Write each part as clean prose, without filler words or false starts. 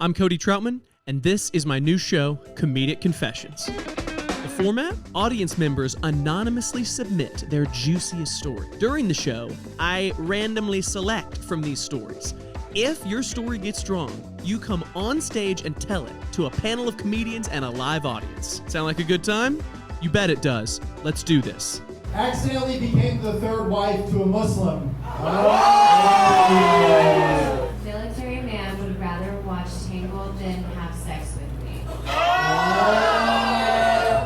I'm Cody Troutman, and this is my new show, Comedic Confessions. The format? Audience members anonymously submit their juiciest story. During the show, I randomly select from these stories. If your story gets drawn, you come on stage and tell it to a panel of comedians and a live audience. Sound like a good time? You bet it does. Let's do this. Accidentally became the third wife to a Muslim. Military man would rather watch Tangled than have sex with me.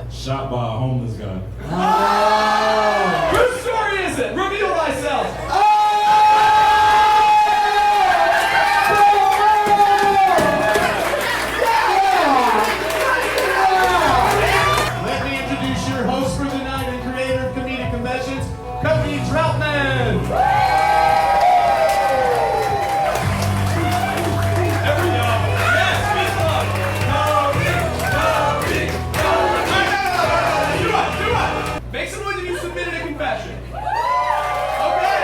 Shot by a homeless guy. Whose story is it? Reveal thyself. Let me introduce your host for the night and creator of Comedic Confessions, Cody Troutman. There we go. Yes, good luck. Cody. Do it. Make some noise if you submitted a confession. Okay.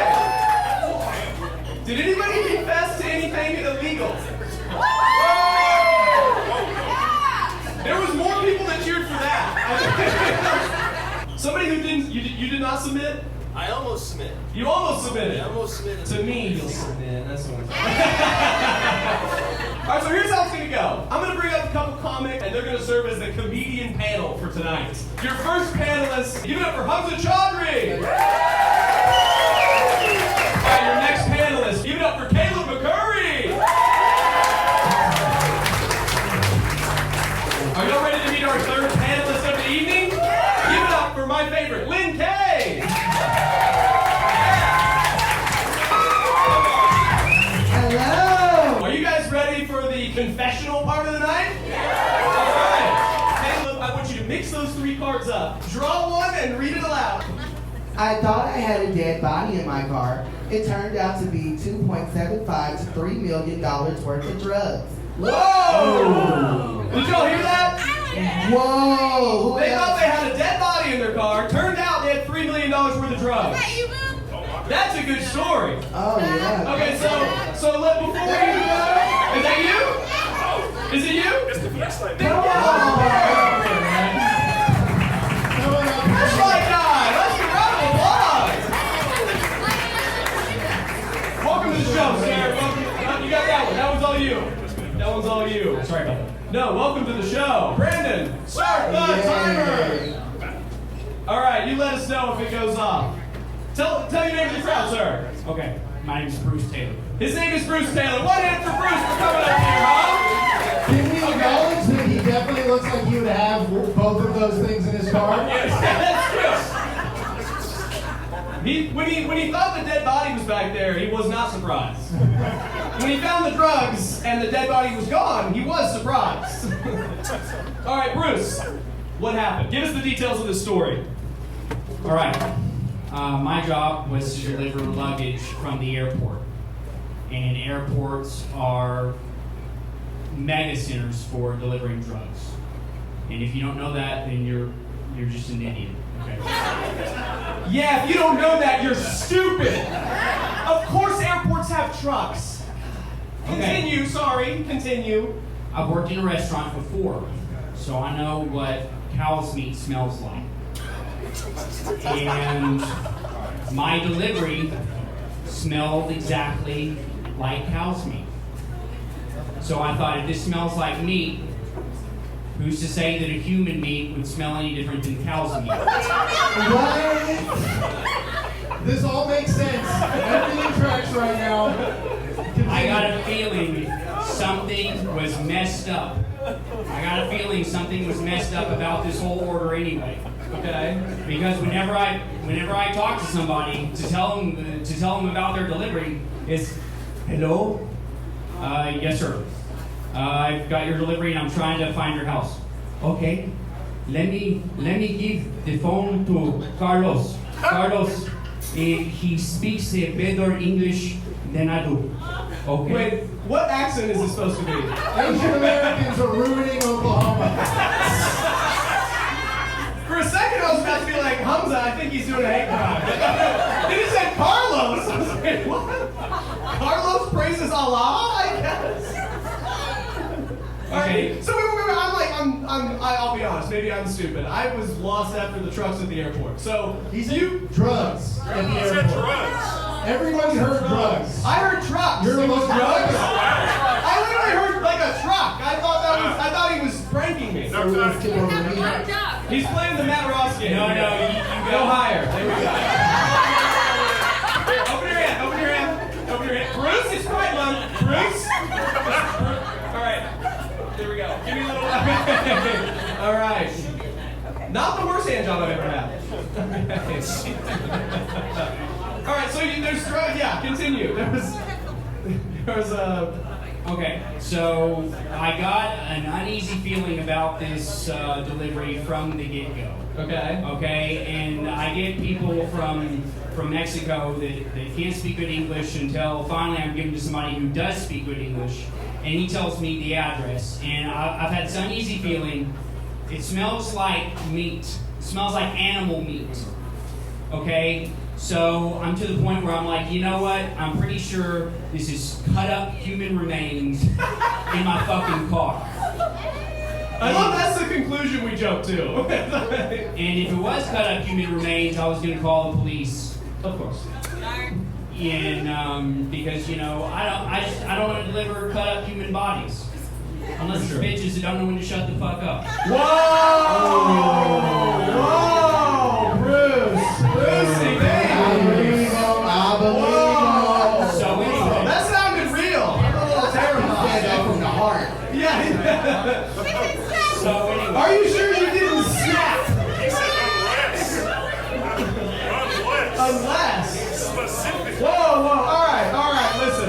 Did anybody confess to anything illegal? There was more people that cheered for that. Somebody who didn't, you did not submit? I almost submitted. You almost submitted. I almost submitted. To me, you'll submit. That's what I'm saying. All right, so here's how it's going to go. I'm going to bring up a couple comics, and they're going to serve as the comedian panel for tonight. Your first panelist, give it up for Hamza Chaudhry. All right, your next panelist, give it up for Caleb McCurry. Are y'all ready to meet our third panelist of the evening? Give it up for my favorite, Lynn Kay. Hello. Are you guys ready for the confessional part of the night? Yeah. All right. Caleb, I want you to mix those three cards up. Draw one and read it aloud. I thought I had a dead body in my car. It turned out to be $2.75 to $3 million worth of drugs. Whoa! Did y'all hear that? Whoa! They thought they had a dead body in their car. Turned out they had $3 million worth of drugs. That's a good story. Oh, yeah. Okay, so before we... Is that you? Is it you? It's the flashlight. Oh my God! Let's give a round of applause! Welcome to the show, sir. Welcome. You got that one. That one's all you. That one's all you. Sorry about that. No, welcome to the show. Brandon, start the timer. All right, you let us know if it goes off. Tell your name to the crowd, sir. Okay, my name is Bruce Taylor. His name is Bruce Taylor. One hand for Bruce for coming up here, huh? Can we acknowledge that he definitely looks like he would have both of those things in his car? Yes, that's true. When he thought the dead body was back there, he was not surprised. When he found the drugs and the dead body was gone, he was surprised. All right, Bruce, what happened? Give us the details of the story. All right. My job was to deliver luggage from the airport. And airports are mega centers for delivering drugs. And if you don't know that, then you're just an idiot. Okay. Yeah, if you don't know that, you're stupid. Of course airports have trucks. Continue, sorry, continue. I've worked in a restaurant before, so I know what cow's meat smells like. And my delivery smelled exactly like cow's meat. So I thought, if this smells like meat, who's to say that a human meat would smell any different than cow's meat? What? This all makes sense. Everything tracks right now. I got a feeling something was messed up. About this whole order anyway. Okay. Because whenever I talk to somebody to tell them about their delivery, it's, hello, yes sir, I've got your delivery and I'm trying to find your house. Okay, let me give the phone to Carlos. Carlos, he speaks better English than I do. Okay. Wait, what accent is this supposed to be? Asian Americans are ruining Oklahoma. For a second, I was about to be like, Hamza, I think he's doing a hate crime. Then he said Carlos. I was like, what? Carlos praises Allah, I guess. Okay. So I'll be honest. Maybe I'm stupid. I was lost after the trucks at the airport. So drugs at the airport. Everybody heard drugs. I heard trucks. You're It was looking drugs. at I literally heard like a truck. I thought he was pranking me. He's playing the Matt Ross game. No, you Go higher. There we go. Open your hand. Open your hand. Bruce, it's right, Mom. Bruce. All right. There we go. Give me a little. All right. Not the worst hand job I've ever had. All right. So there's drugs. Yeah. Continue. There was Okay, so I got an uneasy feeling about this delivery from the get-go. Okay, and I get people from Mexico that can't speak good English until finally I'm given to somebody who does speak good English, and he tells me the address. And I've had this uneasy feeling. It smells like meat. It smells like animal meat. Okay? So I'm to the point where I'm like, you know what? I'm pretty sure this is cut up human remains in my fucking car. I love that's the conclusion we jumped to. And if it was cut up human remains, I was going to call the police. Of course. And because I don't want to deliver cut up human bodies unless it's bitches that don't know when to shut the fuck up. Whoa, Bruce, So anyway, that sounded real. I'm a little terrified. That from the heart. Yeah. So anyway. Are you sure you didn't snap? Unless. Whoa. All right. Listen,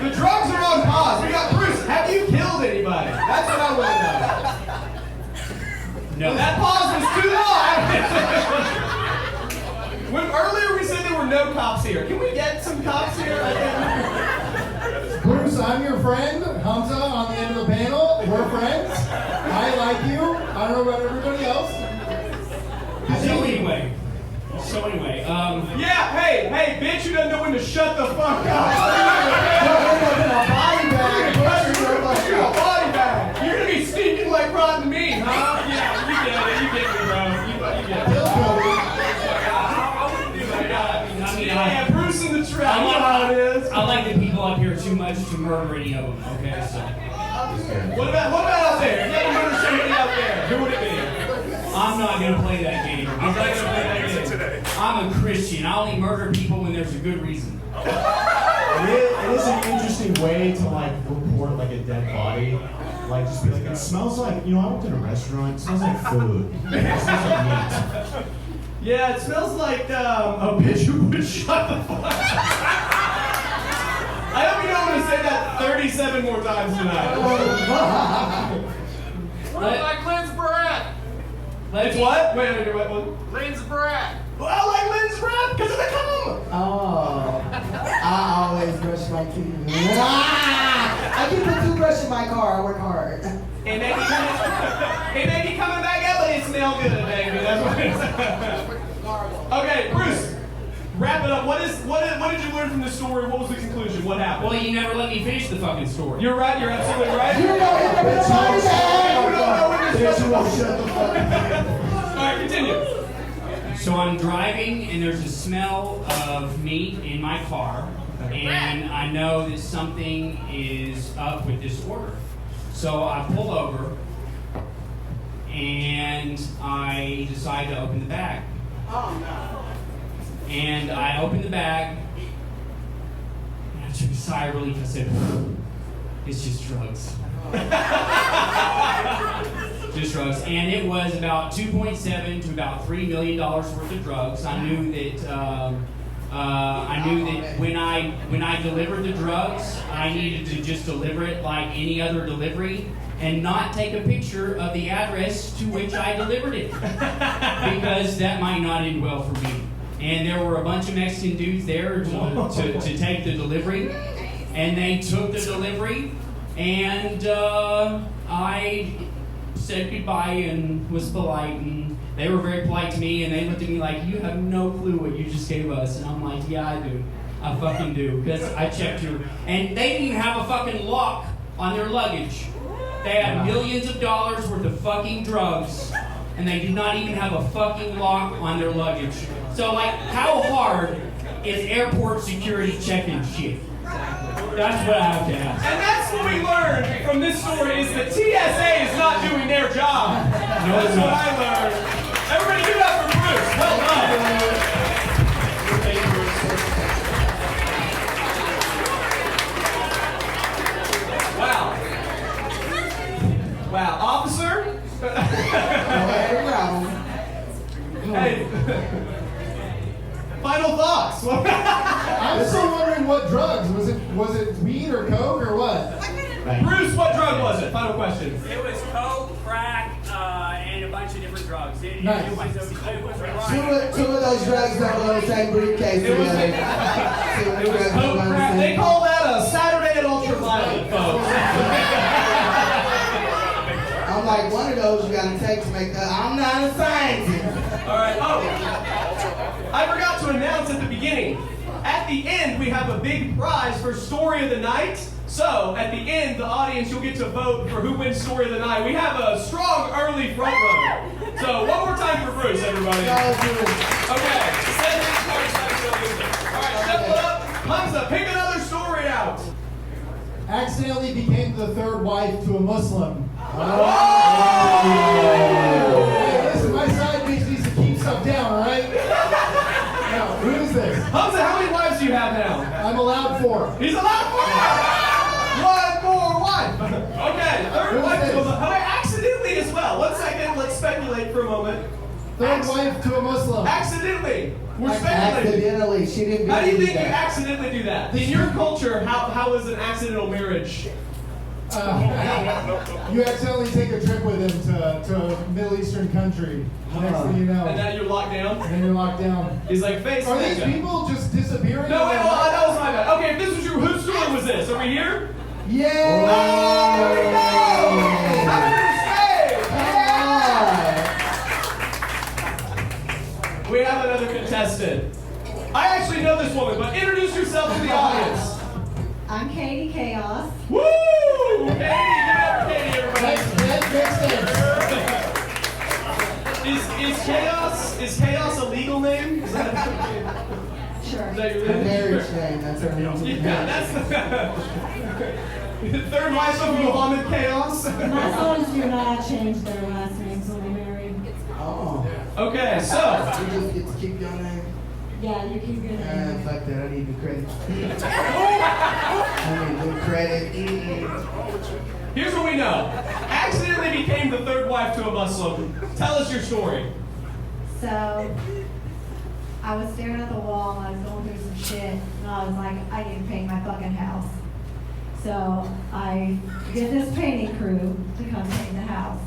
the drugs are on pause. We got Bruce. Have you killed anybody? That's what I want to know. No. That pause was too long. When earlier we said there were no cops here. Can we get some cops here? Bruce, I'm your friend. Hamza on the end of the panel. We're friends. I like you. I don't know about everybody else. So anyway, Yeah, hey, bitch, you don't know when to shut the fuck up. Body bag. You're gonna be stinking like rotten meat, huh? Yeah, you get me, bro. You get it. Yeah, Bruce in the trap. You know how it is. I like the people up here too much to murder any of them. Okay, so What about out there? If you had to murder somebody out there, who would it be? I'm not gonna play that game. I'm not gonna play that game today. I'm a Christian. I only murder people when there's a good reason. It is an interesting way to report a dead body. Just be like, it smells like, I worked in a restaurant, it smells like food. It smells like meat. Yeah, it smells like a bitch who would shut the fuck up. I hope you know I'm gonna say that 37 more times tonight. Like Lynn's breath. It's what? Wait, what? Lynn's breath. Well, I like Lynn's breath because of the cum. Oh, I always brush my teeth. I keep a toothbrush in my car. I work hard. It may be coming back up, but it smells good, baby. That's what it is. Okay, Bruce, wrap it up. What did you learn from this story? What was the conclusion? What happened? Well, you never let me finish the fucking story. You're right. You're absolutely right. You don't end up in a body bag. You don't know when you're supposed to Shut the fuck up. All right, continue. So I'm driving, and there's a smell of meat in my car, and I know that something is up with this order. So I pull over, and I decide to open the bag. Oh, no. And I opened the bag, and I took a sigh of relief. I said, it's just drugs. Just drugs. And it was about $2.7 to about $3 million worth of drugs. I knew that when I delivered the drugs, I needed to just deliver it like any other delivery and not take a picture of the address to which I delivered it. Because that might not end well for me. And there were a bunch of Mexican dudes there to take the delivery. And they took the delivery, and I said goodbye and was polite, and they were very polite to me, and they looked at me like, you have no clue what you just gave us. And I'm like, yeah, I do. I fucking do. Because I checked your... And they didn't even have a fucking lock on their luggage. They had millions of dollars worth of fucking drugs, and they did not even have a fucking lock on their luggage. So, like, how hard is airport security checking shit? That's what I have to ask. And that's what we learned from this story is that TSA is not doing their job. That's what I learned. Everybody give it up for Bruce. Well done. Thank you, Bruce. Wow. Wow. Officer? Hey. Final thoughts. I'm still wondering what drugs. Was it weed or coke or what? Bruce, what drug was it? Final question. It was coke, crack, and a bunch of different drugs. Nice. It was Two of those drugs don't go in the same briefcase It was together. coke crack. They call that a Saturday at Ultraviolet, folks. I'm like, one of those you gotta take to make the, I'm not a scientist. All right. Oh, I forgot to announce at the beginning. At the end, we have a big prize for Story of the Night. So, at the end, the audience, you'll get to vote for who wins Story of the Night. We have a strong early front runner. So, one more time for Bruce, everybody. Okay. All right, step it up. Hamza, pick another story out. Accidentally became the third wife to a Muslim. Hey, listen, my side bitch needs to keep stuff down, alright? Now, who is this? Hamza, how many wives do you have now? I'm allowed 4. He's allowed 4! 1 more wife. Okay, third wife to a Muslim. Accidentally as well. 1 second, let's speculate for a moment. Third wife to a Muslim. Accidentally. We're speculating. Accidentally, she didn't How do you do think you that. accidentally do that? In your culture, how is an accidental marriage? You accidentally take a trip with him to a Middle Eastern country. Next thing you know. And now you're locked down? And then you're locked down. He's like, face Are these makeup. people just disappearing? No, wait, well, that was my bad. Okay, if this was your, whose story was this? Are we here? Yeah! Oh, there we go! Happy birthday! We have another contestant. I actually know this woman, but introduce yourself to the audience. I'm Katie Chaos. Woo! Katie, give it up for Katie, everybody. Is chaos a legal name? Is that Sure. your Her legal marriage name, that's her name. Yeah, that's the third wife of Muhammad Chaos. My sons do not change their last names when they marry. Oh. Okay, so You just get to keep your name? Yeah, you keep your name. Fuck that, I need the credit. I need the credit. here's what we know. Accidentally became the third wife to a Muslim. Tell us your story. So, I was staring at the wall and I was going through some shit and I was like, I need to paint my fucking house. So, I get this painting crew to come paint the house.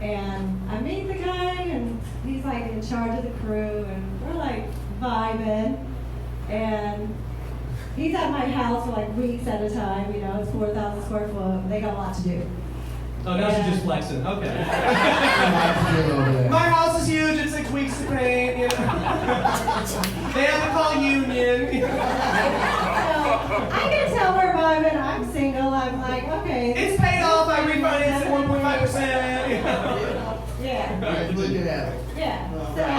And I meet the guy and he's like in charge of the crew and we're like vibing. And he's at my house for like weeks at a time, you know, it's 4,000 square foot. They got a lot to do. Oh, now she's just flexing. Okay. My My house is huge. It's 6 weeks to paint. You know. They have to call union. So I can tell we're vibing. I'm single. I'm like, okay. It's paid off. I refinanced at 1.5%. Yeah. Look at that. Yeah.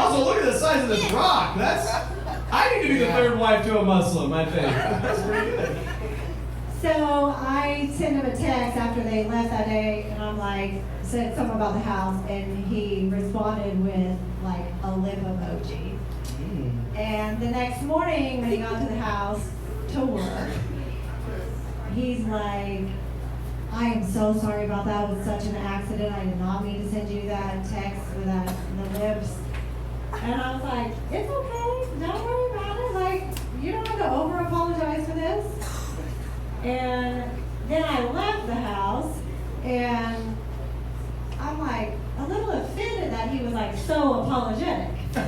Also, look at the size of this rock. I need to be the third wife to a Muslim, I think. That's pretty good. So I sent him a text after they left that day, and I'm like, said something about the house, and he responded with like a lip emoji. And the next morning, when he got to the house to work, he's like, I am so sorry about that. It was such an accident. I did not mean to send you that text with the lips. And I was like, it's okay. Don't worry about it. Like, you don't have to over-apologize for this. And then I left the house, and I'm like a little offended that he was like so apologetic. So I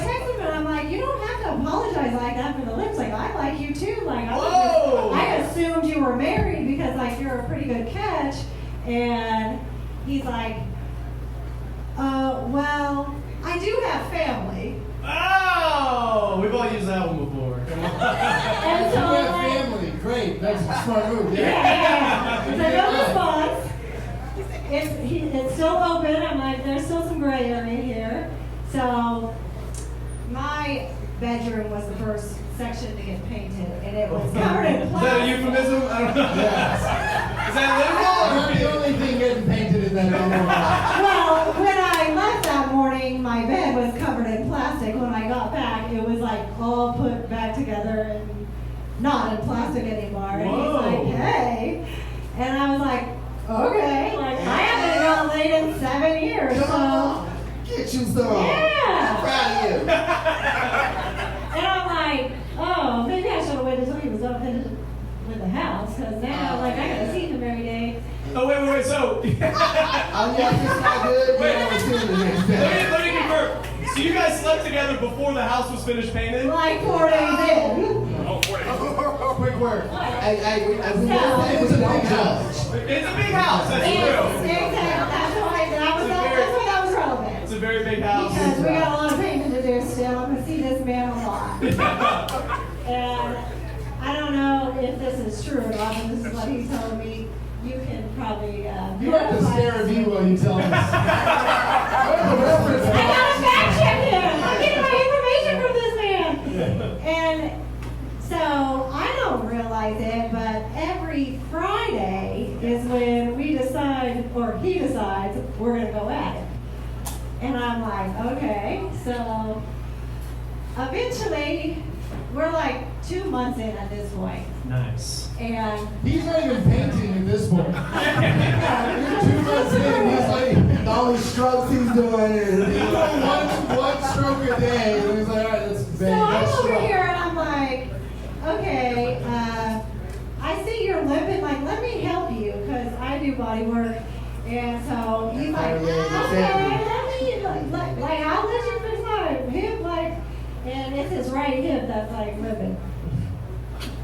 texted him and I'm like, you don't have to apologize like that for the lips. Like, I like you too. Like, I assumed you were married because like you're a pretty good catch. And he's like, well, I do have family. Oh, we've all used that one before. Come on. And so I'm like, Really? Great. That's a smart move. Yeah. So no response. It's still open. I'm like, there's still some gray area here. So my bedroom was the first section to get painted, and it was covered in Is that a plastic. euphemism? I don't know. Yes. Is that Not the only thing getting painted in that room. Well, when I left that morning, my bed was covered in plastic. When I got back, it was like all put back together and not in plastic anymore. And he's like, hey. And I was like, okay. Like, I haven't got laid in 7 years. Come So, on. Get you some. yeah. Proud of you. And I'm like, oh, maybe I should have waited until he was up in with the house. Because now, like, I got to see him every day. Oh, wait, so... Oh, yeah, it's not good. Wait. Yeah, we'll see you the next day. Let me confirm. So you guys slept together before the house was finished painted? Like 4 days in. Quick work. Hey, we So- don't judge. It's a big house, that's true. Exactly. That's why that was relevant. It's a very big house. Because we got a lot of painting to do still. I'm gonna see this man a lot. And I don't know if this is true or not, but this is what he's telling me. You can probably You have to verify stare at this. me while you tell us. What's the reference? I gotta fact check him. I'm getting my information from this man. And so I don't realize it, but every Friday is when we decide, or he decides, we're gonna go at it. And I'm like, okay. So eventually, we're like 2 months in at this point. Nice. And He's not even painting at this point. 2 months in, he's like, The only strokes he's doing is he's doing one stroke a day, and he's like, all right, that's so big. I'm That's over strong. here and I'm like, okay, I see you're limping, like, let me help you, because I do body work. And so he's like, Oh, yeah, okay, let me, like, I'll let you fix my hip, like, and it's his right hip that's like limping.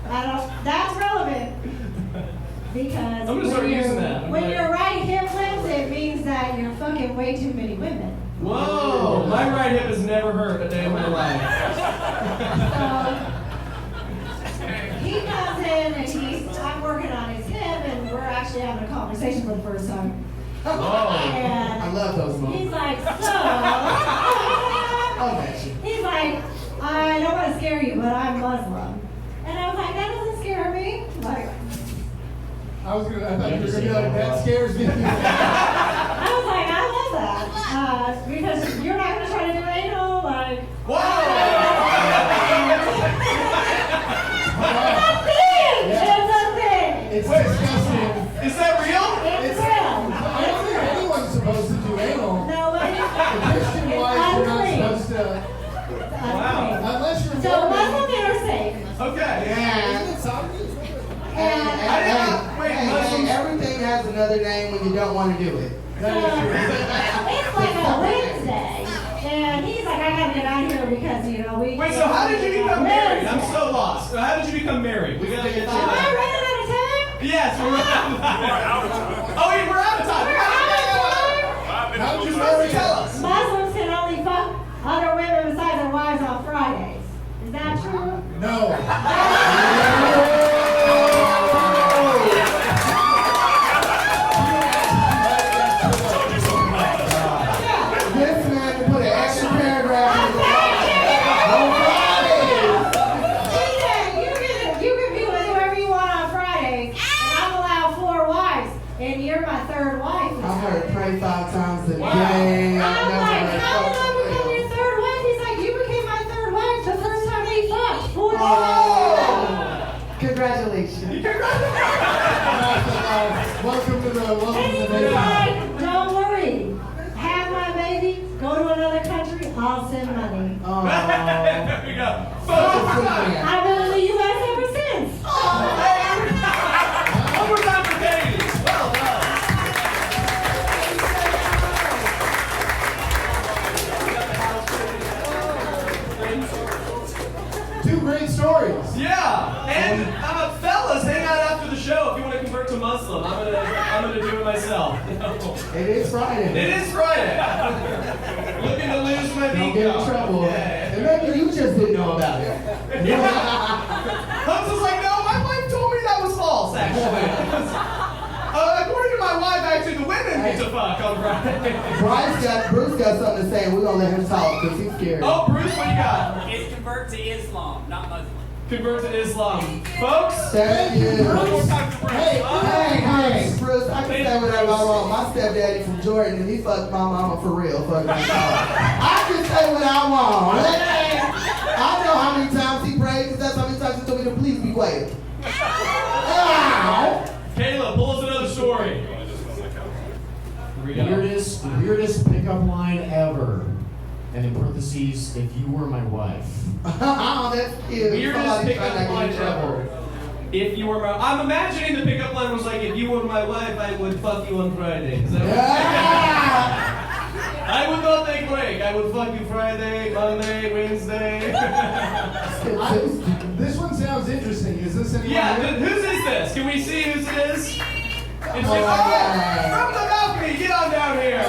That's relevant. Because I'm gonna start using that. when your right hip limps, it means that you're fucking way too many women. Whoa! My right hip has never hurt a day in my life. So he comes in and I'm working on his hip, and we're actually having a conversation for the first time. And I love those moments. he's like, I'll bet you. he's like, I don't want to scare you, but I'm Muslim. And I was like, that doesn't scare me. Like, I thought you were going to be like, that scares me. I was like, I love that. Because you're not going to try to do anal, like. It's disgusting. Is that real? It's real. I don't think anyone's supposed to do anal. Nobody. Christian-wise, you're not supposed to. Wow. Unless you're So Mormon. Muslim men are safe. Okay. Yeah. Isn't it Saudi? Hey, everything has another name when you don't want to do it. It's like a Wednesday. And he's like, I gotta get out of here because, you know, we. Wait, so how did you become married? I'm so lost. So how did you become married? We gotta get you Am I that. running out of time? Yes, we're out of time. Oh, wait, we're out of time. We're out of time? How did You're you supposed marry to tell him? us. Muslims can only fuck other women besides their wives on Fridays. Is that true? No. This man can put an extra paragraph in the She said, you can be with whoever you want on Fridays, and I'm allowed 4 wives, and you're my 3rd wife. I've heard pray 5 times a day. I'm I've never like, heard how did I fuck become pray. your 3rd wife? He's like, you became my 3rd wife the first time they fucked. Oh. Congratulations. Welcome to the And he's nation. like, don't worry. Have my baby, go to another country, I'll send money. Oh. There we go. I've been in the U.S. ever since. One more time for Katie. Well done. Two great stories. Yeah, and fellas, hang out after the show if you want to convert to Muslim. I'm gonna do it myself. It is Friday. It is Friday. Looking to lose my Don't ego. get in trouble. Yeah. And maybe you just didn't know about it. Hubs was like, no, my wife actually. According to my wife, actually, the women get to fuck on Friday. Bruce got something to say. We're gonna let him talk because he's scared. Oh, Bruce, what you got? It's convert to Islam, not Muslim. Convert to Islam. Folks, Thank you. one more time for Bruce. Hey, Bruce, I can say whatever I want. My stepdaddy from Jordan, and he fucked my mama for real. Fuck my child. I can say what I want. I know how many times he prayed, because that's how many times he told me to please be quiet. Ow. Caleb, pull us another story. Here we go. Weirdest pickup line ever. And in parentheses, if you were my wife. Oh, that's cute. Weirdest Somebody pickup trying to line get in trouble. ever. If you were my... I'm imagining the pickup line was like, if you were my wife, I would fuck you on Friday. Is that what I would not take break. I would fuck you Friday, Monday, Wednesday. This one sounds interesting. Is this anyone? Yeah, here? whose is this? Can we see whose it is? It's my God. from the balcony. Get on down here.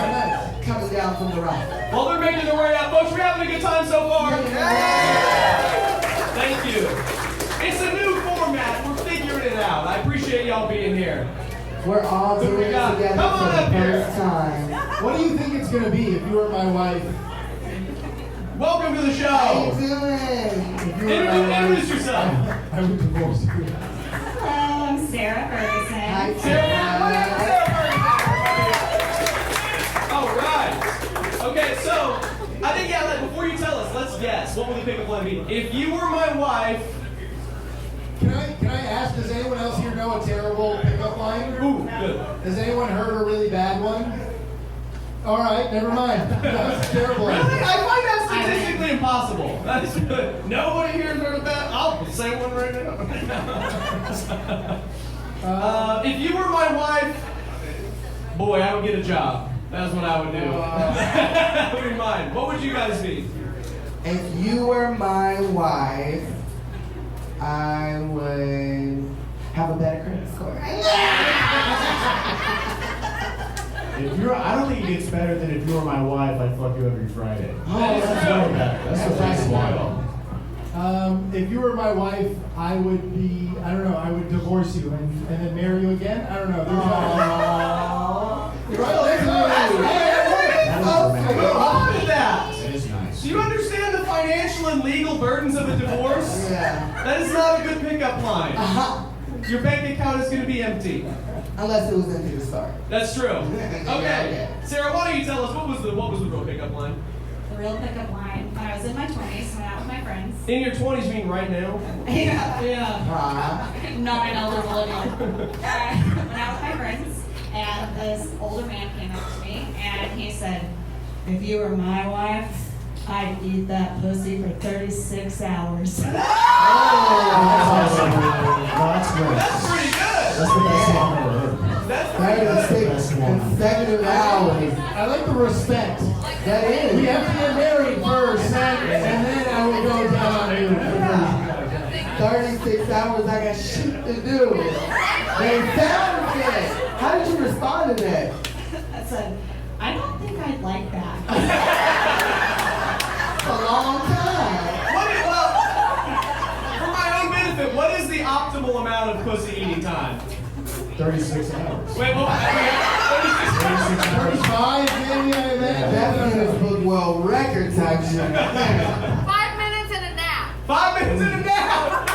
Coming down from the right. While they're making their way out, folks, we're having a good time so far. Thank you. It's a new format. We're figuring it out. I appreciate y'all being here. We're all Who we doing it got? together Come for on the up here. first time. What do you think it's gonna be if you were my wife? Welcome to the How you show. doing? Introduce yourself. I would divorce you. Hello, I'm Sarah Ferguson. Hi, All right. Okay, so I think before you tell us, let's guess. What would the pickup line be? If you were my wife. Can I ask, does anyone else here know a terrible pickup line? Ooh, good. Has anyone heard a really bad one? All right, never mind. That was terrible. Really? I find that statistically impossible. That's good. Nobody here has heard of that. I'll say one right now. If you were my wife, boy, I would get a job. That's what I would do. That would be mine. What would you guys be? If you were my wife, I would have a better credit score. I don't think it gets better than if you were my wife, I'd fuck you every Friday. That's the best one. If you were my wife, I would be, I don't know, I would divorce you and then marry you again? I don't know. There's What is that? That is nice. Do you understand the financial and legal burdens of a divorce? Yeah. That is not a good pickup line. Your bank account is going to be empty. Unless it was empty to start. That's true. Okay. Okay. Sarah, why don't you tell us what was the real pickup line? The real pickup line, when I was in my 20s, went out with my friends. In your 20s, you mean right now? Yeah. Not an elder millennial. Went out with my friends, and this older man came up to me, and he said, if you were my wife, I'd eat that pussy for 36 hours. That's awesome. That's great. That's pretty good. That's the best one I've ever heard. That's pretty good. 36 consecutive hours. I like the respect. That is. We have to get married first, and then I will go down on you. 36 hours, I got shit to do. They sound good. How did you respond to that? I said, I don't think I'd like that. A long time. For my own benefit, what is the optimal amount of pussy eating time? 36 hours. Wait, what? 35, maybe, I imagine. That's Guinness Book World Record type shit. 5 minutes and a nap. 5 minutes in a nap.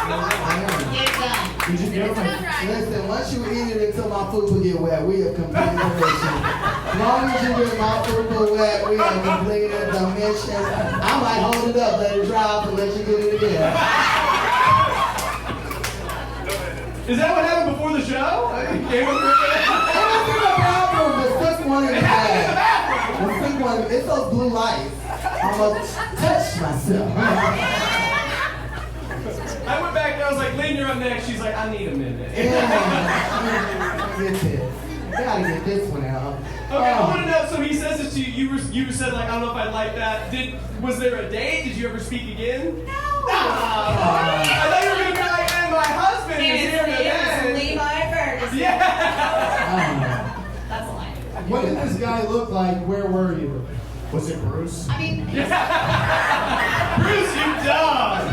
Did you get my... Listen, once you eat it until my food will get wet, we have completed the mission. As long as you get my food will wet, we have completed the mission. I might hold it up, let it dry off, and let you get it again. Is that what happened before the show? It was in the bathroom, the sick one in the bag. The sick one, it's those blue lights. I'm gonna touch myself. I went back and I was like, Lynn, you're up next. She's like, I need a minute. Yeah, get this. Gotta get this one out. Okay, I want to know. So he says it to you. You said like, I don't know if I like that. Was there a date? Did you ever speak again? No. I thought you were gonna be like, and my husband is here today. Levi Ferguson. Yeah. That's a lie. What did this guy look like? Where were you? Was it Bruce? I mean, Bruce, you dog!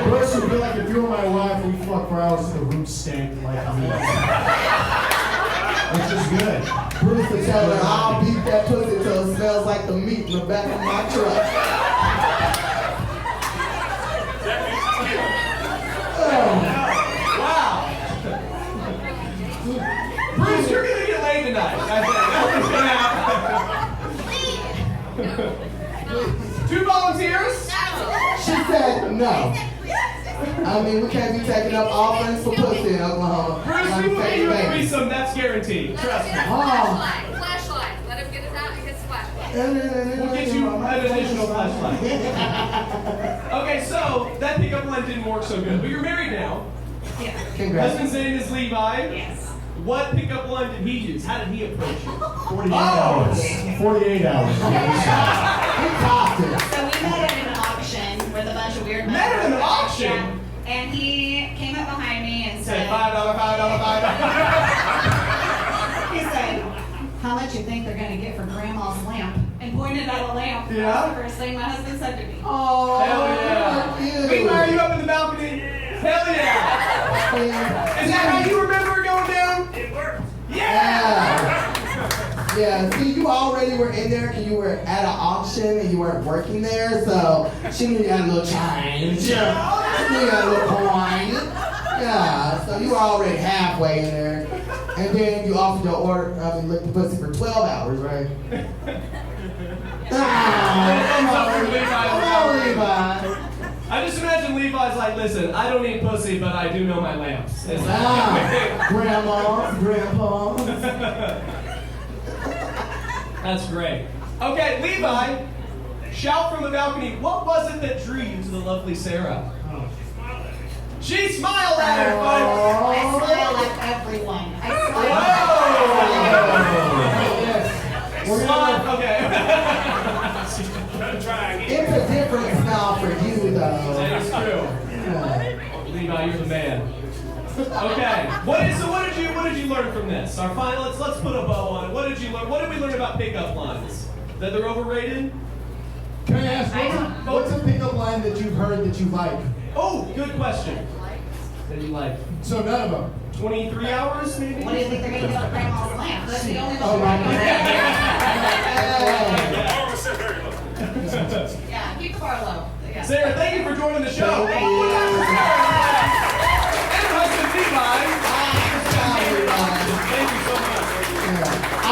Bruce would be like if you were my wife, we fuck for hours and the room stank like meat. Which is good. Bruce would tell her, I'll beat that pussy till it smells like the meat in the back of my truck. Wow. Bruce, you're gonna get laid tonight. I think that's what's gonna happen. 2 volunteers? She said no. I mean, we can't be taking up offerings for pussy in Oklahoma. Bruce, we will get you a threesome, that's guaranteed. Trust me. Flashlight. Let him get it out and get his flashlight. We'll get you an additional flashlight. Okay, so that pickup line didn't work so good, but you're married now. Yeah. Congrats. Husband's name is Levi. Yes. What pickup line did he use? How did he approach you? 48 hours. 48 hours. He topped it. So we met at an auction with a bunch of weird men. Met at an auction? Yeah. And he came up behind me and Say said, $5, $5. he said, how much you think they're going to get for Grandma's lamp? And pointed at a lamp. Yeah. That's the first thing my husband said to me. Oh, Hell yeah. Levi, are you up in the balcony? Hell yeah. Is that how you remember it going down? It worked. Yeah. Yeah, see, you already were in there because you were at an auction and you weren't working there, so she knew you had a little change. She knew you had a little coin. Yeah, so you were already halfway in there. And then you offered your order, lick the pussy for 12 hours, right? Come on, Levi. I just imagine Levi's like, listen, I don't need pussy, but I do know my lamps. Is that Grandma, Grandpa. That's great. Okay, Levi, shout from the balcony. What was it that drew you to the lovely Sarah? She smiled at her, folks. I smile at everyone. I smile. Smile. Okay. It's a different smile for you, though. That is true. Levi, you're the man. Okay. What did you learn from this? Our final. Let's put a bow on it. What did you learn? What did we learn about pickup lines? That they're overrated? Can I ask, what's a pickup line that you've heard that you like? Oh, good question. That you like? So none of them. 23 hours, maybe? What do you think they're going to get for Grandma's lamp? That's the only one. Oh, right. Yeah, keep the bar low. Yeah. Sarah, thank you for joining the show. Thank you. And her husband, Levi. Thank you so much. I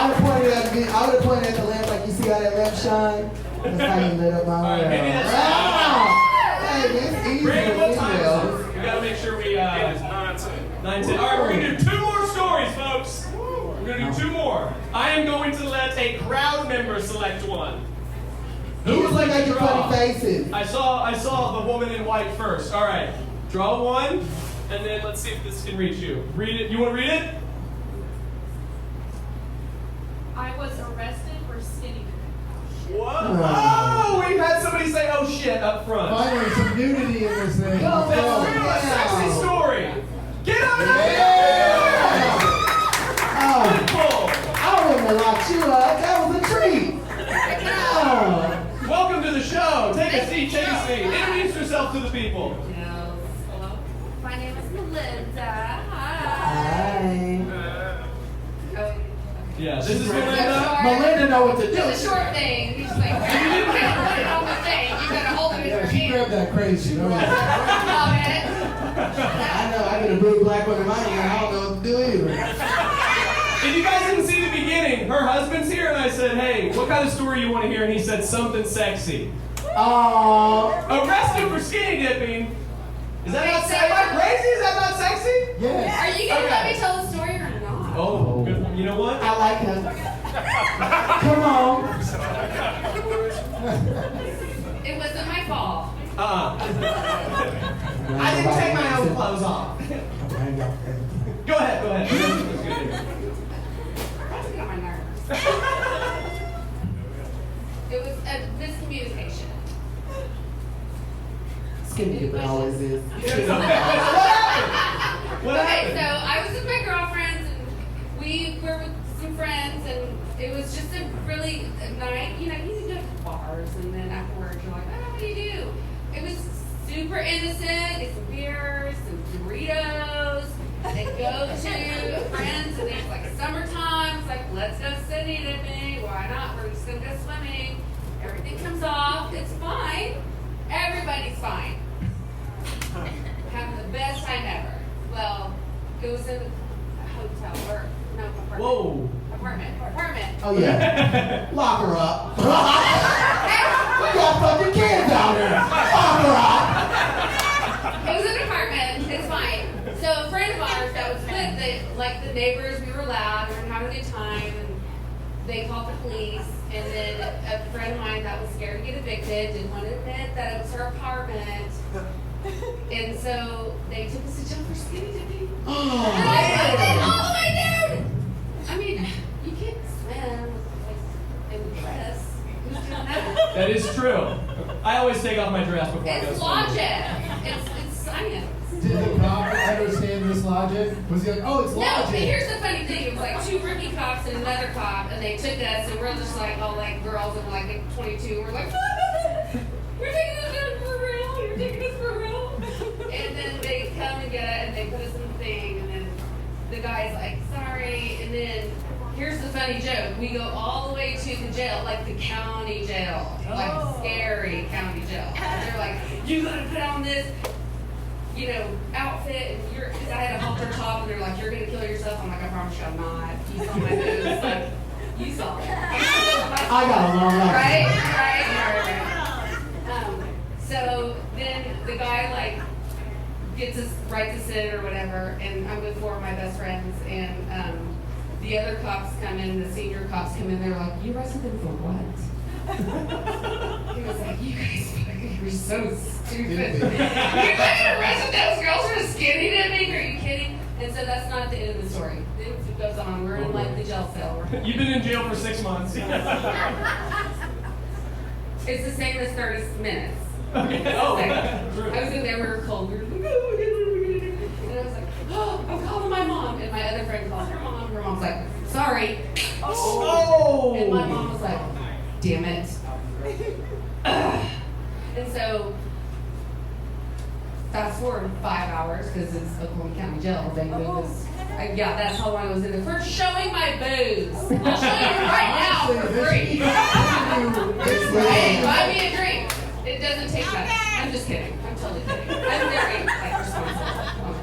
would have pointed at the lamp like you see how that lamp shine. That's how you lit up my All right, world. maybe that's Hey, it's easy. Brandon, what time is email. it? We gotta make sure we, it's 9:10. All right, we're gonna do 2 more stories, folks. We're gonna do 2 more. I am going to let a crowd member select one. Who was like making funny faces? I saw the woman in white first. All right, draw one, and then let's see if this can reach you. Read it. You want to read it? I was arrested for skinny dipping. What? Oh, we've had somebody say, "Oh shit," up front. Finally, some nudity in this thing. That's true. A sexy story. Get out of here! I wouldn't have locked you up. That was a treat. Welcome to the show. Take a seat. Take a seat. Introduce yourself to the people. Hello. My name is Melinda. Hi. Oh, Yeah, this is Melinda. Melinda know what to do. it's a short thing. You just like, you can't put it on the thing. You gotta hold it in your Yeah, she hand. grabbed that crazy. No, I know. I get a big black one in my hand. I don't know what to do either. If you guys didn't see the beginning, her husband's here, and I said, "Hey, what kind of story you want to hear?" And he said something sexy. Arrested for skinny dipping. Is that not sexy? Am I crazy? Is that not sexy? Yes. Are you gonna let me tell the story or not? Oh, good. You know what? I like him. Come on. It wasn't my fault. I didn't take my own clothes off. Go ahead. That's got my nerves. It was a miscommunication. Skinny dipping always is. What happened? What Okay, happened? so I was with my girlfriends and we were with some friends and it was just a really night, you go to bars and then afterwards you're like, oh, what do you do? It was super innocent. Get some beer, some Doritos. They go to friends, and it's like summertime. It's like, let's go skinny dipping. Why not? We're just gonna go swimming. Everything comes off. It's fine. Everybody's fine. Having the best time ever. Well, it was in a hotel or no apartment. Whoa. Apartment. Oh yeah. Lock her up. We got fucking kids out here. Lock her up. It was an apartment. It's fine. So a friend of ours that was with the neighbors, we were loud, we were having a good time, and they called the police. And then a friend of mine that was scared to get evicted didn't want to admit that it was her apartment. And so they took us to jail for skinny dipping. Oh, and I went all the way down. I mean, you can't swim in a dress. Who's doing that? That is true. I always take off my dress before I go It's swimming. logic. It's science. Did the cop understand this logic? Was he like, oh, it's No, logic? but here's the funny thing. It was like 2 rookie cops and another cop, and they took us, and we're just like all like girls and like 22, and we're like, we're taking this for real. You're taking this for real. And then they come and get it, and they put us in the thing, and then the guy's like, sorry. And then here's the funny joke. We go all the way to the jail, like the county jail, like scary county jail. And they're like, you gotta put on this, outfit, and because I had a halter top, and they're like, you're gonna kill yourself. I'm like, I promise you I'm not. You saw my boobs, like, you saw it. I got a long life. Right. So then the guy writes us in or whatever, and I'm with 4 of my best friends, and the other cops come in, the senior cops come in, they're like, you arrested them for what? He was like, you guys are so stupid. You fucking arrested those girls for skinny dipping? Are you kidding? And so that's not the end of the story. It goes on. We're in like the jail cell. You've been in jail for 6 months. It's the same as 30 minutes. Okay. Oh, true. I was in there, we were cold. We were like, oh, and I was like, oh, I'm calling my mom. And my other friend called her mom. Her mom's like, sorry. Oh. And my mom was like, damn it. And so, fast forward 5 hours, because it's Oklahoma County Jail. That's how long I was in there. For showing my boobs. I'll show you right now for free. Hey, buy me a drink. It doesn't take much. I'm just kidding. I'm totally kidding. I'm very responsible.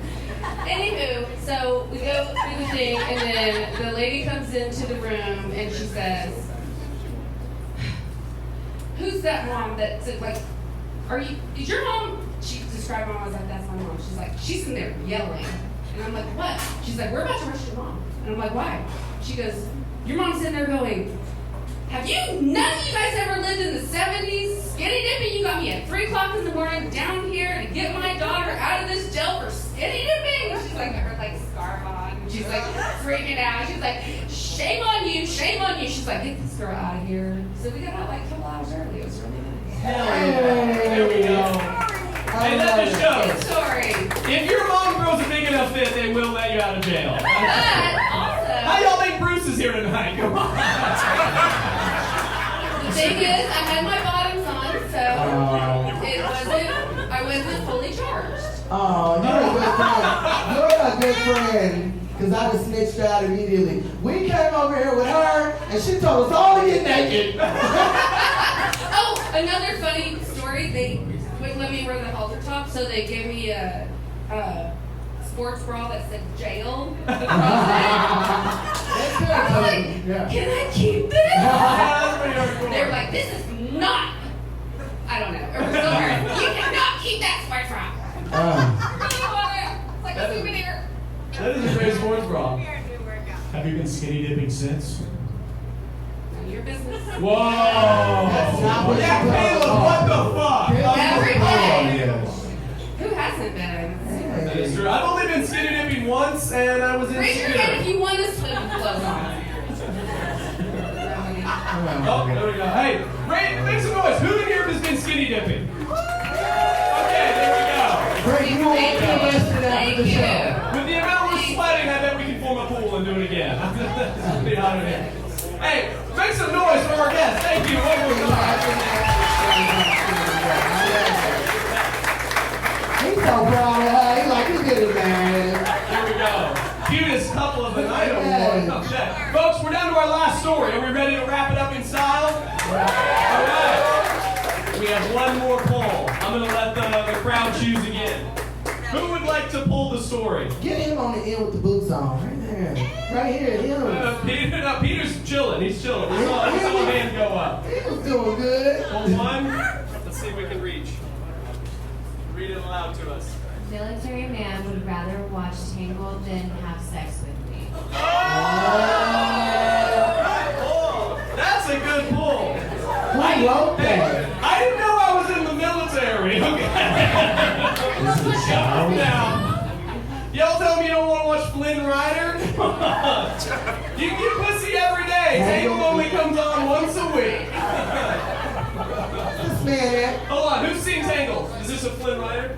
Anywho, so we go through the thing, and then the lady comes into the room, and she says, who's that mom that's like, is your mom? She described my mom as like, that's my mom. She's like, she's in there yelling. And I'm like, what? She's like, we're about to rush your mom. And I'm like, why? She goes, your mom's in there going, none of you guys ever lived in the 70s? Skinny dipping? You got me at 3 o'clock in the morning down here to get my daughter out of this jail for skinny dipping? And she's like, got her like scarf on. And she's like freaking out. She's like, shame on you, shame on you. She's like, get this girl out of here. So we got out like a couple hours early. It was really nice. There we go. And that just shows. Sorry. If your mom throws a big enough fit, they will let you out of jail. But also, how y'all think Bruce is here tonight? Come on. the thing is, I had my bottoms on, so I wasn't fully charged. Oh, you're a good friend. Because I was snitched out immediately. We came over here with her, and she told us all to get naked. Oh, another funny story. They wouldn't let me wear the halter top, so they gave me a sports bra that said jail across it. I was like, can I keep this? They were like, this is not, I don't know. It was so hard. You cannot keep that sports bra. It's like a souvenir. That is a great sports bra. Have you been skinny dipping since? None of your business. Whoa! That's not what Yeah, you Caleb, what the fuck? Everybody. Yes. Who hasn't been? That is true. I've only been skinny dipping once, and I was in Raise your hand if you want to swim with clothes on. Oh, there we go. Hey, make some noise. Who in here has been skinny dipping? Okay, there we go. Great, you won't be arrested after the show. With the amount we're sweating, I bet we can form a pool and do it again. That's pretty hot in here. Hey, make some noise for our guests. Thank you. One more time. He's so proud of her. He's like, you did it, man. Here we go. Cutest couple of the night award. Okay. Folks, we're down to our last story. Are we ready to wrap it up in style? All right. We have one more poll. I'm going to let the crowd choose again. Who would like to pull the story? Get him on the end with the boots on. Right there. Right here. Peter's chilling. He's chilling. We saw a hand go up. He was doing good. Pull one. Let's see if we can reach. Read it aloud to us. Military man would rather watch Tangled than have sex with me. Oh, that's a good pull. Who wrote that? I didn't know I was in the military. Okay. Now, y'all tell me you don't want to watch Flynn Rider? You get pussy every day. Tangled only comes on once a week. This man. Hold on, who's seen Tangled? Is this a Flynn Rider?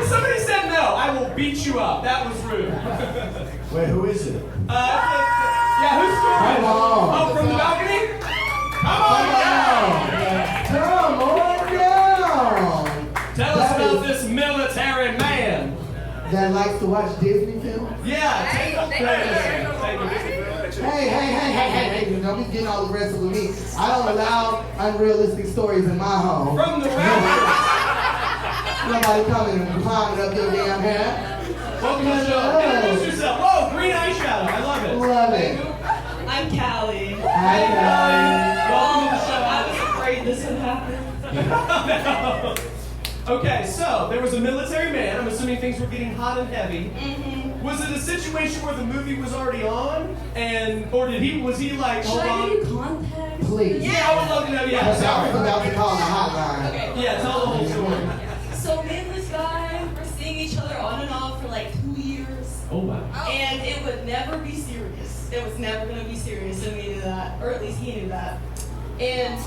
Somebody said no. I will beat you up. That was rude. Wait, who is it? Yeah, whose story? Come on. Oh, from the balcony? Come on down. Come on down. Tell us about this military man. That likes to watch Disney films? Yeah, Tangled. Hey, don't be getting all aggressive with me. I don't allow unrealistic stories in my home. From the rapids. Nobody coming and climbing up your damn hair. Welcome to the show. Introduce yourself. Whoa, green eyeshadow. I love it. Love it. I'm Callie. Hi, guys. Welcome to the show. I was afraid this would happen. No. Okay, so there was a military man. I'm assuming things were getting hot and heavy. Mm-hmm. Was it a situation where the movie was already on, or was he like, hold Should I on? give you context? Please. Yeah, I would love to know. Yeah, Because I sorry. was about to call the hotline. Okay. Yeah, tell the whole story. So me and this guy were seeing each other on and off for like 2 years. Oh wow. And it would never be serious. It was never going to be serious, and we knew that. Or at least he knew that. And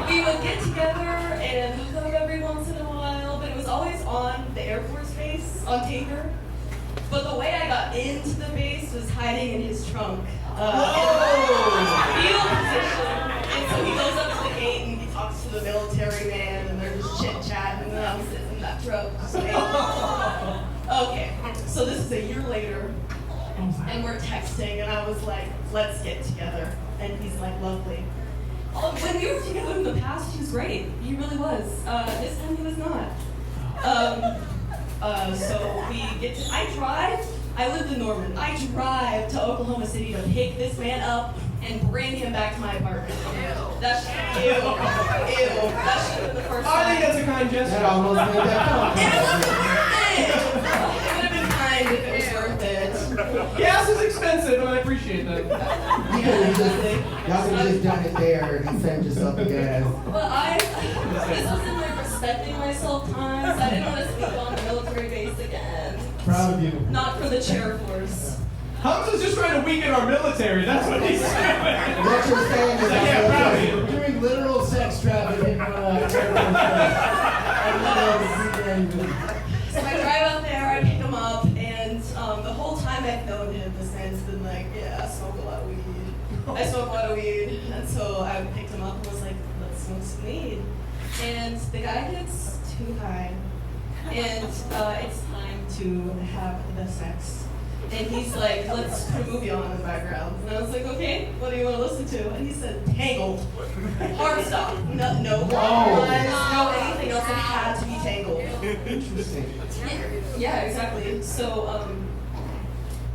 we would get together and hook up every once in a while, but it was always on the Air Force Base, on Tinker. But the way I got into the base was hiding in his trunk. Fetal position. And so he goes up to the gate and he talks to the military man and they're just chit-chatting and then I'm sitting in that truck just waiting. Okay, so this is a year later and we're texting and I was like, let's get together. And he's like, lovely. When we were together in the past, he was great. He really was. This time he was not. So we get to, I lived in Norman. I drive to Oklahoma City to pick this man up and bring him back to my apartment. That should have been the first time. I think that's a kind gesture. That almost made that It would have been kind if it was worth it. Gas is expensive, and I appreciate that. Y'all could have just done it there and saved yourself the gas. But this was in like respecting myself times. I didn't want to speak on the military base again. Proud of you. Not for the chair force. Hamza's just trying to weaken our military. That's what he's doing. What you're saying is Yeah, proud of you. We're doing literal sex trafficking. So I drive out there, I pick him up, and the whole time I've known him, this man's been like, yeah, I smoke a lot of weed. And so I picked him up and was like, let's smoke some weed. And the guy gets too high, and it's time to have the sex. And he's like, let's put a movie on in the background. And I was like, okay, what do you want to listen to? And he said, Tangled. Hard stop. No anything else. It had to be Tangled. Interesting. Yeah, exactly. So,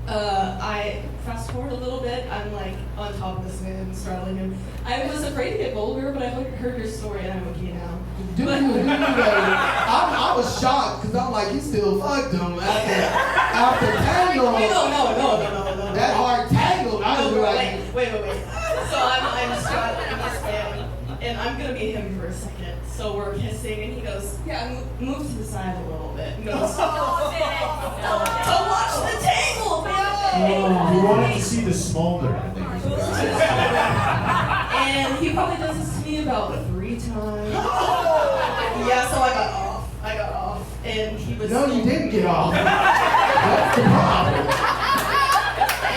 I fast forward a little bit. I'm like on top of this man, straddling him. I was afraid to get vulgar, but I heard your story and I'm okay now. I was shocked because I'm like, you still fucked him after Tangled. No. That hard Tangled. I was like, Wait. So I'm straddling this man, and I'm gonna be him for a second. So we're kissing, and he goes, yeah, move to the side a little bit. He goes, to watch the Tangled, man. We wanted to see the smolder, I think. And he probably does this to me about 3 times. Yeah, so I got off. And he was... no, you didn't get off. That's the problem.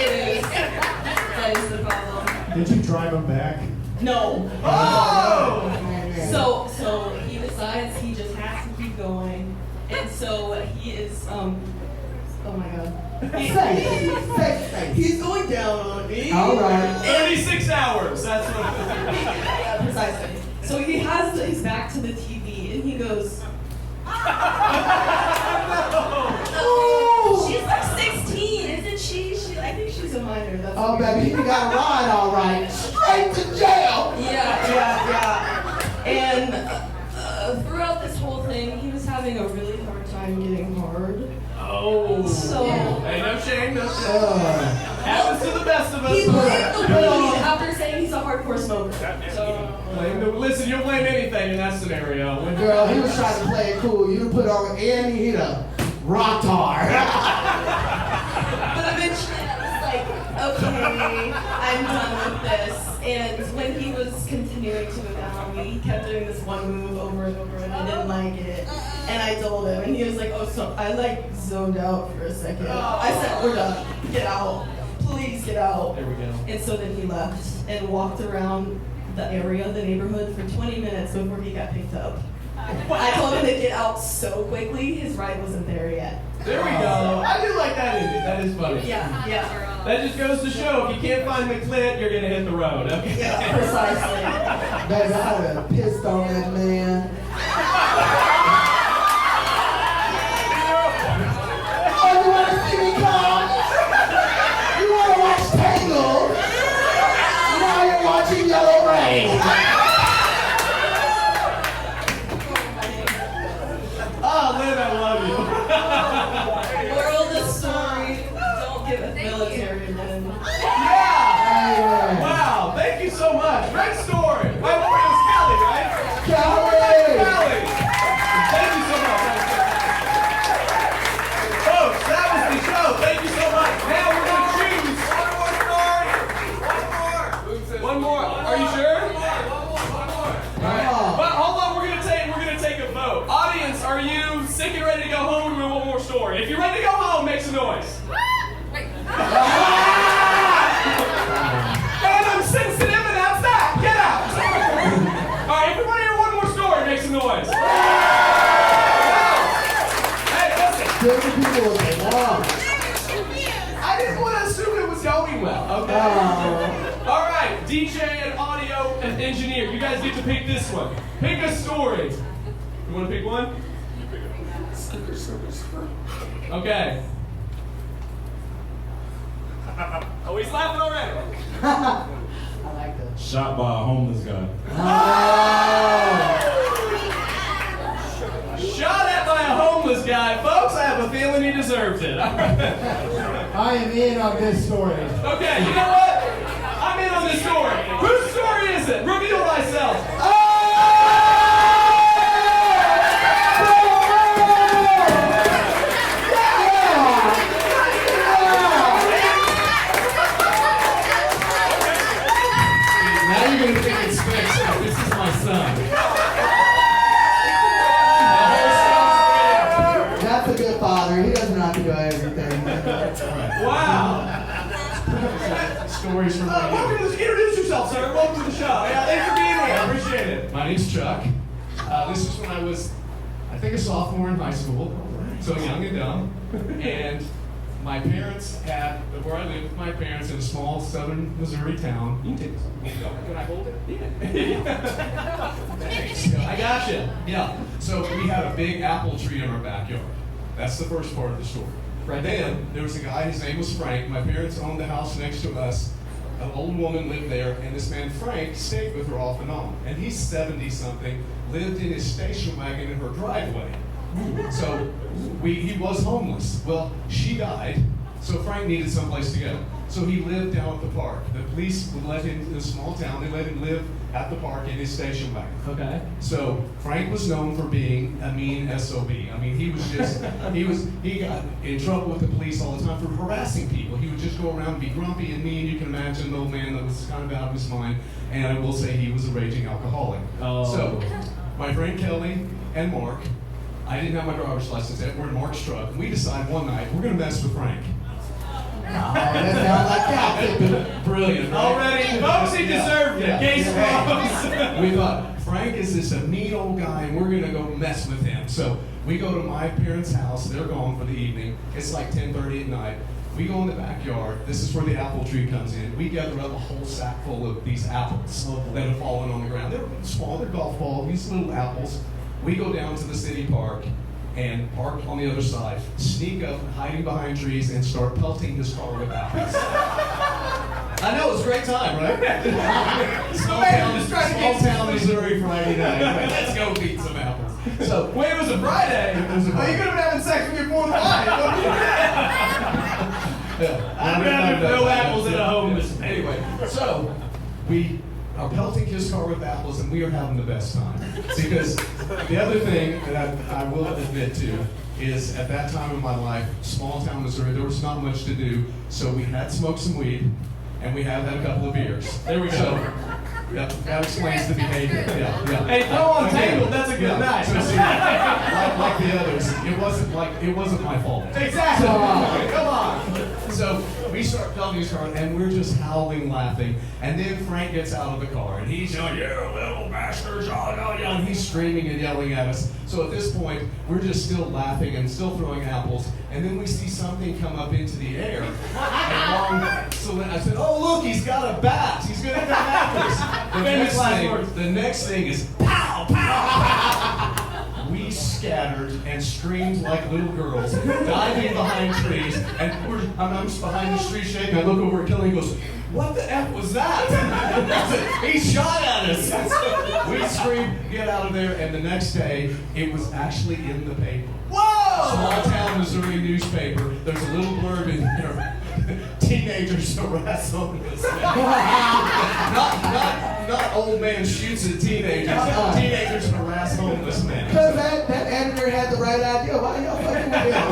It is. That is the problem. Did you drive him back? No. Oh! So So he is, oh my god. Say He's going down on me. All right. 36 hours. That's what. Yeah, precisely. So he has his back to the TV and he goes, She's like 16, isn't she? I think she's a minor. That's Oh, weird. baby, you got a ride, all right. Straight to jail. Yeah. And throughout this whole thing, he was having a really hard time getting hard. Oh. So Hey, no shame, no shame. Happens to the best of us. he blamed the weed after saying he's a hardcore smoker. Listen, you'll blame anything in that scenario. Girl, he was trying to play it cool. You put on and he hit a rock hard. But eventually I was like, okay, I'm done with this. And when he was continuing to go down on me, he kept doing this one move over and over, and I didn't like it. And I told him, and he was like, oh, so I like zoned out for a second. I said, we're done. Get out. Please get out. There we go. And so then he left and walked around the area, the neighborhood, for 20 minutes before he got picked up. I told him to get out so quickly, his ride wasn't there yet. There we go. I do like that ending. That is funny. Yeah. That just goes to show if you can't find McClit, you're gonna hit the road. Okay. Yeah, precisely. Baby, I would have pissed on that man. Oh, you want to see me come? You want to watch Tangled? Now you're watching Yellow Rain. Oh, Lynn, I love you. Moral of the story, don't give it military men. Yeah! Wow, thank you so much. Great story. Wait, what was it? Callie, right? Callie! Callie! Thank you so much. Folks, that was the show. Thank you so much. Now we're going to choose. One more. Are you sure? One more. All right. But hold on, we're gonna take a vote. Audience, are you sick and ready to go home, or do we want one more story? If you're ready to go home, make some noise. And I'm sensitive, and that's that. Get out. All right, if we want to hear one more story, make some noise. Hey, listen. Different people with their lungs. I didn't want to assume it was going well. Okay. All right, DJ and audio and engineer, you guys get to pick this one. Pick a story. You want to pick one? Okay. Oh, he's laughing already. I like that. Shot by a homeless guy. Shot at by a homeless guy. Folks, I have a feeling he deserves it. I am in on this story. Okay, you know what? I'm in on this story. Whose story is it? Reveal thyself. Now you're going to think it's fixed. This is my son. That's a good father. He doesn't have to do everything. Wow. Stories from my Welcome to introduce yourself, sir. Welcome to the show. Yeah, thanks for being here. I appreciate it. My name's Chuck. This is when I was, I think, a sophomore in high school. So young and dumb. And my parents had, where I lived with my parents in a small southern Missouri town. You can take this. Can I hold it? Yeah. Thanks. I got you. Yeah. So we had a big apple tree in our backyard. That's the first part of the story. Right then, there was a guy, his name was Frank. My parents owned the house next to us. An old woman lived there, and this man, Frank, stayed with her off and on. And he's 70-something, lived in his station wagon in her driveway. So he was homeless. Well, she died, so Frank needed someplace to go. So he lived down at the park. The police would let him, in a small town, they let him live at the park in his station wagon. Okay. So Frank was known for being a mean SOB. I mean, he got in trouble with the police all the time for harassing people. He would just go around and be grumpy and mean. You can imagine an old man that was kind of out of his mind. And I will say he was a raging alcoholic. Oh. So my friend Kelly and Mark, I didn't have my driver's license yet. We're in Mark's truck. And we decided one night we're going to mess with Frank. that sounds like that. Brilliant. Right? Already, folks, he deserved it. Case closed. We thought, Frank is this a mean old guy, and we're gonna go mess with him. So we go to my parents' house. They're gone for the evening. It's like 10:30 at night. We go in the backyard. This is where the apple tree comes in. We gather up a whole sack full of these apples that have fallen on the ground. They're small, they're golf ball, these little apples. We go down to the city park and park on the other side, sneak up, hiding behind trees, and start pelting his car with apples. I know, it was a great time, right? Small town, Missouri Friday night. Let's go beat some apples. So, Wait, it was a Friday. It was a Friday. Oh, you could have been having sex with your 4th wife. I'd rather throw apples at a homeless. Anyway, so we are pelting his car with apples, and we are having the best time. Because the other thing that I will admit to is at that time in my life, small town Missouri, there was not much to do, so we had smoked some weed, and we had a couple of beers. There we go. So, yep, that explains the behavior. Yeah. Hey, throw on Tangled, that's a good night. So see, like the others, it wasn't my fault. Exactly. Come on. So we start pelting his car, and we're just howling, laughing. And then Frank gets out of the car, and he's yelling, "You little bastards!" And he's screaming and yelling at us. So at this point, we're just still laughing and still throwing apples. And then we see something come up into the air. So then I said, "Oh, look, he's got a bat. He's going to come after us." The next thing is pow, pow. We scattered and screamed like little girls, diving behind trees. And I'm just behind this tree shaking. I look over at Kelly and he goes, "What the F was that?" He shot at us. We screamed, "Get out of there." And the next day, it was actually in the paper. Whoa! Small town Missouri newspaper. There's a little blurb in there. Teenagers harass homeless. Not old man shoots at teenagers. Teenagers harass homeless men. Because that editor had the right idea. Why y'all fucking with him?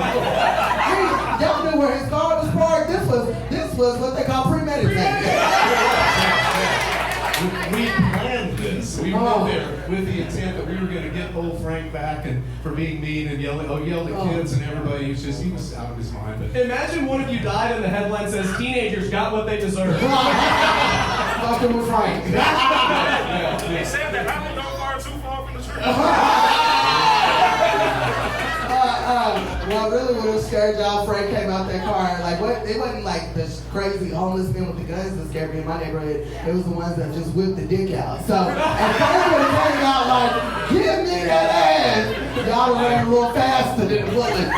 Y'all knew where his car was parked. This was what they call premeditated. We planned this. We went there with the intent that we were going to get old Frank back and for being mean and yelled at kids and everybody. He was out of his mind. But imagine one of you died and the headline says teenagers got what they deserve. Fucking with Frank. They said that apple don't fall too far from the tree. Well, really, when it scared y'all, Frank came out that car. Like, what? It wasn't like the crazy homeless men with the guns that scared me in my neighborhood. It was the ones that just whipped the dick out. So, and Frank would have came out like, "Give me that ass." Y'all ran a little faster than the bullet.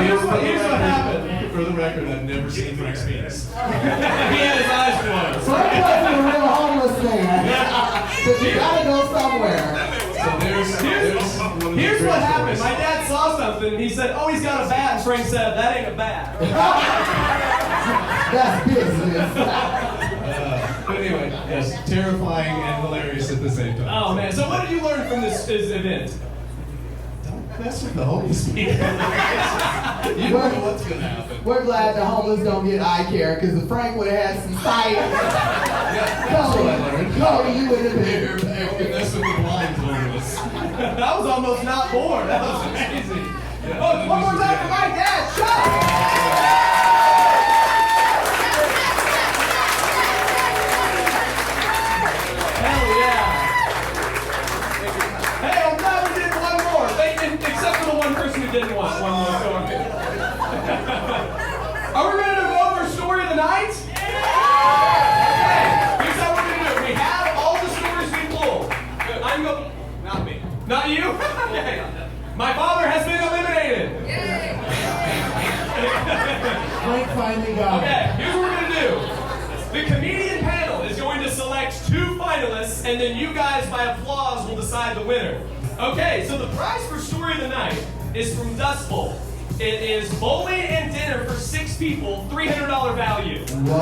Here's what happened. For the record, I've never seen Frank's penis. He had his eyes closed. Frank wasn't a real homeless man. But you gotta go somewhere. So Here's what happened. My dad saw something and he said, "Oh, he's got a bat." And Frank said, "That ain't a bat." That's business. But anyway, yes, terrifying and hilarious at the same time. Oh man! So what did you learn from this event? Don't mess with the homeless people. You know what's gonna happen. We're glad the homeless don't get eye care, because if Frank would have had some sight, Cody, you would have been here. That's what the blind homeless. I was almost not born. That was amazing. Yeah, Oh, one more time for my dad. Shut up! Hell yeah! Hey, I'm glad we did one more. Except for the one person who didn't want one more story. Are we ready to go over story of the night? Okay, here's how we're going to do it. We have all the stories we pulled. I'm going... Not me. Not you? Okay. My father has been eliminated. Frank finally got it. Okay, here's what we're going to do. The comedian panel is going to select 2 finalists, and then you guys, by applause, will decide the winner. Okay, so the prize for story of the night is from Dust Bowl. It is bowling and dinner for 6 people, $300 value. Whoa!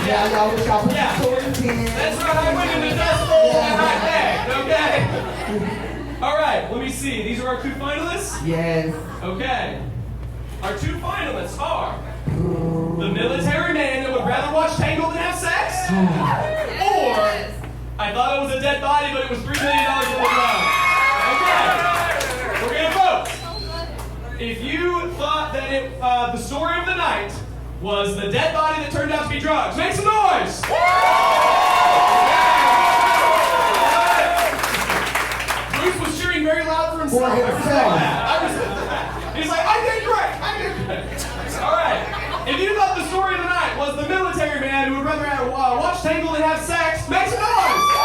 Yeah, y'all wish y'all put the stories in. That's right, I went into Dust Bowl and I begged, okay? All right, let me see. These are our 2 finalists? Yes. Okay. Our 2 finalists are the military man that would rather watch Tangled than have sex, or I thought it was a dead body, but it was $3 million worth of drugs. Okay. We're going to vote. If you thought that the story of the night was the dead body that turned out to be drugs, make some noise! Bruce was cheering very loud for himself. For himself. He's like, I did great! I did great! All right. If you thought the story of the night was the military man who would rather watch Tangled than have sex, make some noise!